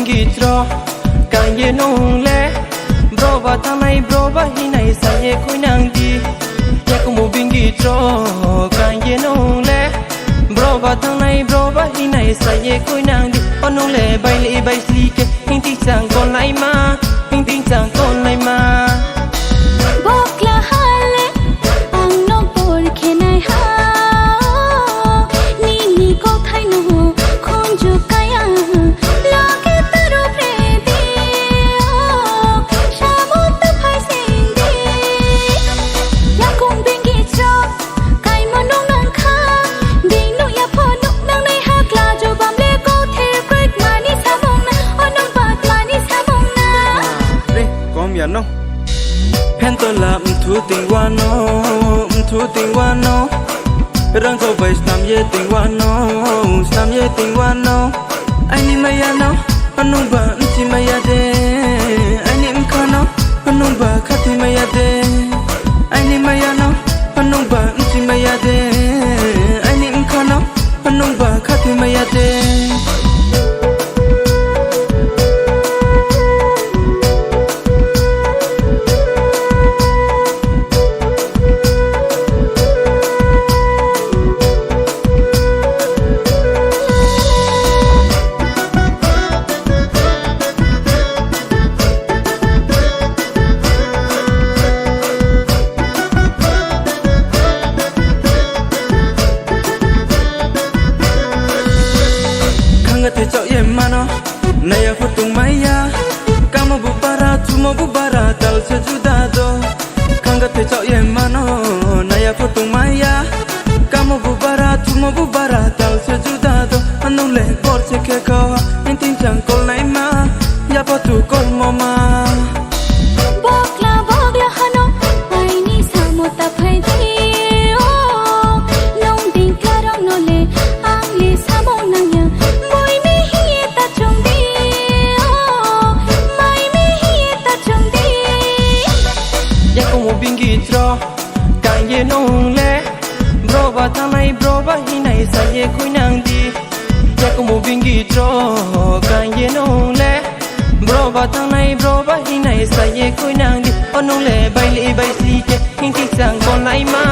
bingi tro càng ye nong le bro ba thang này bro ba hi này sa ye khoi nang di ya ko mo bingi tro càng ye nong le bro ba thang này bro ba hi này sa ye khoi nang di onong le bai sli ke hing ti sang kon lai ma hing ti sang kon lai ma bokla hale ang no por khenai ha ni ko thai no khon ju kaya lage taro pre di shamot phai sing di ya kong bingi cho kai manong nang kha ding no ya pho nok nang nei ha kla jo bam le ko the break mani samong na onong bat mani samong na re kom ya no hen to la thu tình wa no rang ko bai sam ye tình wa no ai ni maya no anong ba chi maya de ai ni mkha no anong ba khati maya de ai ni maya no anong ba chi maya de ai ni mkha no anong ba khati maya de te chao ye mano naya futung maya kamo bubara tal se judado kanga te chao ye mano naya futung maya kamo bubara tal se judado anong le por se ke ko intin chang kol nai ma ya pa tu kol mama bokla hano ai ni samota phai di o nong ding karong no le ang le samong nang ya moi me hi ta chung di o mai me hi ta chung di ya ko mo bingi tro càng ye nong le bro ba thang này bro ba hi này sa ye khoi nang di ya ko mo bingi tro càng ye nong le bro ba thang này bro ba hi này sa ye khoi nang di onong le bai sli ke hing ti sang kon lai ma